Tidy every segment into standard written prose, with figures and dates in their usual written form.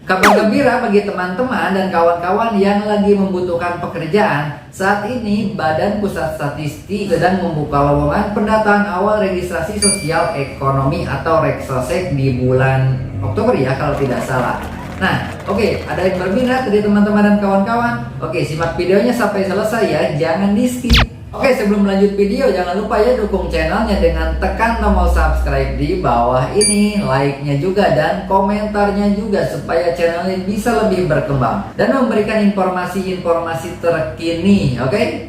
Kabar gembira bagi teman-teman dan kawan-kawan yang lagi membutuhkan pekerjaan. Saat ini Badan Pusat Statistik sedang membuka lowongan pendataan awal registrasi sosial ekonomi atau Reksosek di bulan Oktober ya kalau tidak salah. Nah, oke, ada yang berminat dari teman-teman dan kawan-kawan? Oke, simak videonya sampai selesai ya, jangan di skip. Oke, sebelum lanjut video, jangan lupa ya dukung channelnya dengan tekan tombol subscribe di bawah ini, like-nya juga dan komentarnya juga supaya channel ini bisa lebih berkembang dan memberikan informasi-informasi terkini, oke?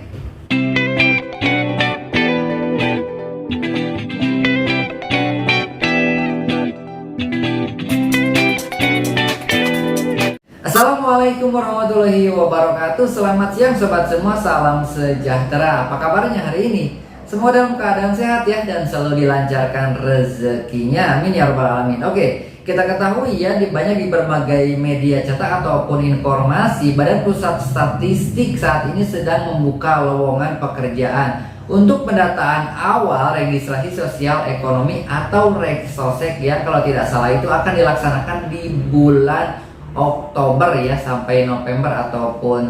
Assalamualaikum warahmatullahi wabarakatuh. Selamat siang sobat semua, salam sejahtera. Apa kabarnya hari ini? Semua dalam keadaan sehat ya, dan selalu dilancarkan rezekinya, amin ya rabbal alamin. Oke, kita ketahui ya banyak di berbagai media cetak ataupun informasi, Badan Pusat Statistik saat ini sedang membuka lowongan pekerjaan untuk pendataan awal registrasi sosial ekonomi atau Reksosek ya, kalau tidak salah itu akan dilaksanakan di bulan Oktober ya sampai November ataupun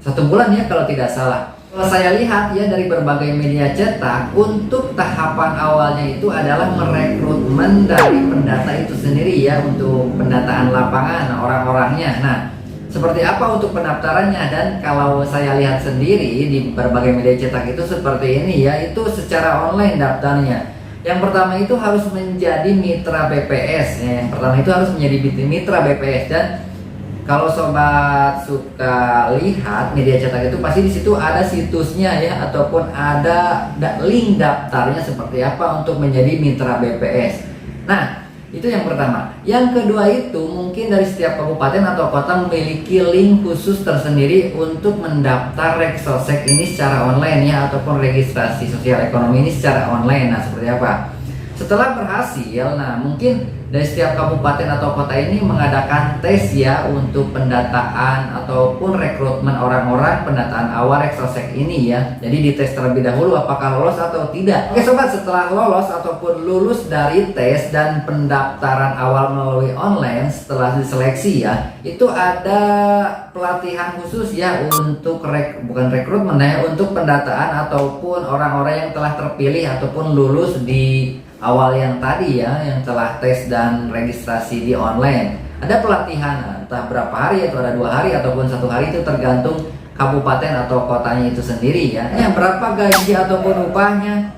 1 bulan ya kalau tidak salah. Kalau saya lihat ya dari berbagai media cetak, untuk tahapan awalnya itu adalah merekrutmen dari pendata itu sendiri ya, untuk pendataan lapangan orang-orangnya. Nah, seperti apa untuk pendaftarannya? Dan kalau saya lihat sendiri di berbagai media cetak itu seperti ini ya, itu secara online daftarnya. Yang pertama itu harus menjadi mitra BPS ya. Yang pertama itu harus menjadi mitra BPS, dan kalau sobat suka lihat media cetak itu pasti di situ ada situsnya ya, ataupun ada link daftarnya seperti apa untuk menjadi mitra BPS. Nah, itu yang pertama. Yang kedua itu mungkin dari setiap kabupaten atau kota memiliki link khusus tersendiri untuk mendaftar Reksosek ini secara online ya, ataupun registrasi sosial ekonomi ini secara online. Nah, seperti apa? Setelah berhasil, nah mungkin dari setiap kabupaten atau kota ini mengadakan tes ya untuk pendataan ataupun rekrutmen orang-orang pendataan awal Reksosek ini ya. Jadi dites terlebih dahulu apakah lolos atau tidak. Oke sobat, setelah lolos ataupun lulus dari tes dan pendaftaran awal melalui online, setelah diseleksi ya, itu ada pelatihan khusus ya untuk bukan rekrutmen ya, untuk pendataan ataupun orang-orang yang telah terpilih ataupun lulus di awal yang tadi ya, yang telah tes dan registrasi di online. Ada pelatihan entah berapa hari, atau ada 2 hari ataupun 1 hari, itu tergantung kabupaten atau kotanya itu sendiri ya. Berapa gaji ataupun upahnya?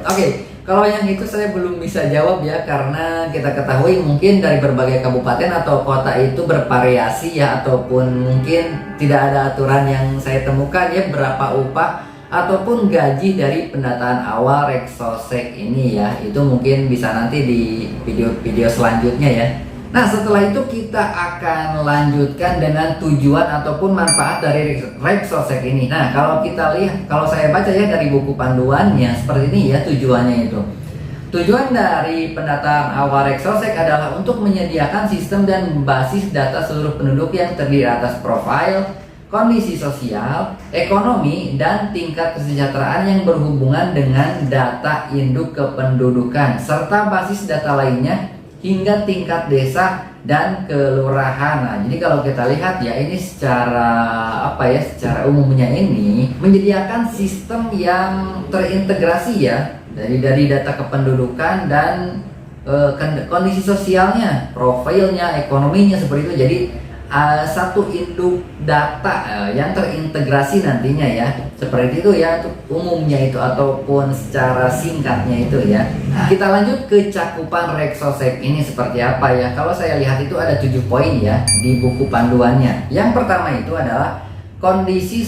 Oke, kalau yang itu saya belum bisa jawab ya, karena kita ketahui mungkin dari berbagai kabupaten atau kota itu bervariasi ya, ataupun mungkin tidak ada aturan yang saya temukan ya berapa upah ataupun gaji dari pendataan awal Reksosek ini ya. Itu mungkin bisa nanti di video-video selanjutnya ya. Nah, setelah itu kita akan lanjutkan dengan tujuan ataupun manfaat dari Reksosek ini. Nah, kalau kita lihat, kalau saya baca ya dari buku panduannya seperti ini ya tujuannya itu. Tujuan dari pendataan awal Reksosek adalah untuk menyediakan sistem dan basis data seluruh penduduk yang terdiri atas profil, kondisi sosial, ekonomi, dan tingkat kesejahteraan yang berhubungan dengan data induk kependudukan serta basis data lainnya hingga tingkat desa dan kelurahan. Nah, jadi kalau kita lihat ya, ini secara secara umumnya ini menyediakan sistem yang terintegrasi ya, dari data kependudukan dan kondisi sosialnya, profilnya, ekonominya seperti itu. Jadi satu induk data yang terintegrasi nantinya ya, seperti itu ya untuk umumnya itu ataupun secara singkatnya itu ya. Kita lanjut ke cakupan Reksosek ini seperti apa ya. Kalau saya lihat itu ada 7 poin ya di buku panduannya. Yang pertama itu adalah kondisi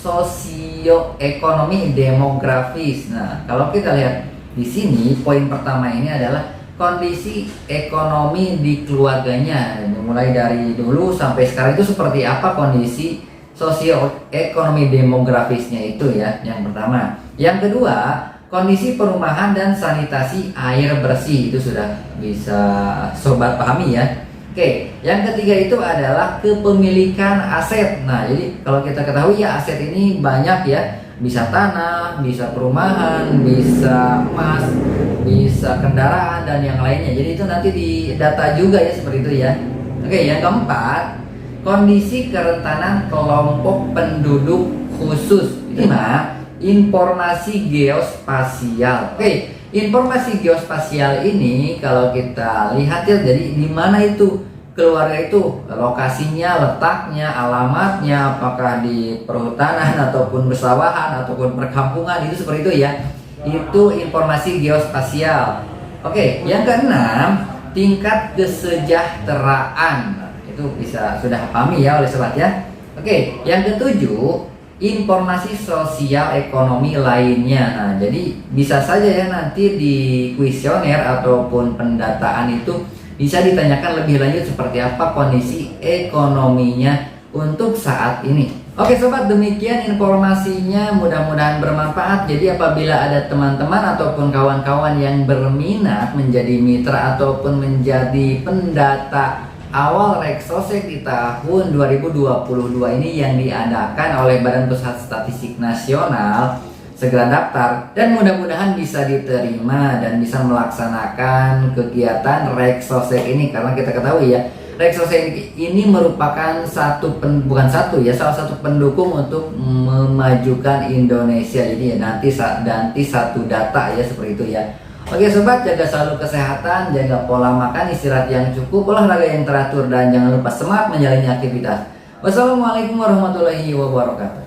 sosioekonomi demografis. Nah, kalau kita lihat di sini poin pertama ini adalah kondisi ekonomi di keluarganya, mulai dari dulu sampai sekarang itu seperti apa kondisi sosioekonomi demografisnya itu ya, yang pertama. Yang kedua, kondisi perumahan dan sanitasi air bersih, itu sudah bisa sobat pahami ya. Oke, yang ketiga itu adalah kepemilikan aset. Nah, jadi kalau kita ketahui ya, aset ini banyak ya. Bisa tanah, bisa perumahan, bisa emas, bisa kendaraan dan yang lainnya. Jadi itu nanti didata juga ya seperti itu ya. Oke, yang keempat, kondisi kerentanan kelompok penduduk khusus. Lima, informasi geospasial. Oke, informasi geospasial ini kalau kita lihat ya, jadi di mana itu keluarga itu, lokasinya, letaknya, alamatnya, apakah di perhutanan ataupun persawahan ataupun perkampungan, itu seperti itu ya. Itu informasi geospasial. Oke, yang keenam, tingkat kesejahteraan. Itu bisa sudah pahami ya oleh sobat ya. Oke, yang ketujuh, informasi sosial ekonomi lainnya. Nah, jadi bisa saja ya nanti di kuesioner ataupun pendataan itu bisa ditanyakan lebih lanjut seperti apa kondisi ekonominya untuk saat ini. Oke sobat, demikian informasinya, mudah-mudahan bermanfaat. Jadi apabila ada teman-teman ataupun kawan-kawan yang berminat menjadi mitra ataupun menjadi pendata awal Reksosek di tahun 2022 ini yang diadakan oleh Badan Pusat Statistik Nasional, segera daftar dan mudah-mudahan bisa diterima dan bisa melaksanakan kegiatan Reksosek ini, karena kita ketahui ya Reksosek ini merupakan salah satu pendukung untuk memajukan Indonesia. Jadi ya nanti satu data ya seperti itu ya. Oke sobat, jaga selalu kesehatan, jaga pola makan, istirahat yang cukup, olahraga yang teratur, dan jangan lupa semangat menjalani aktivitas. Wassalamualaikum warahmatullahi wabarakatuh.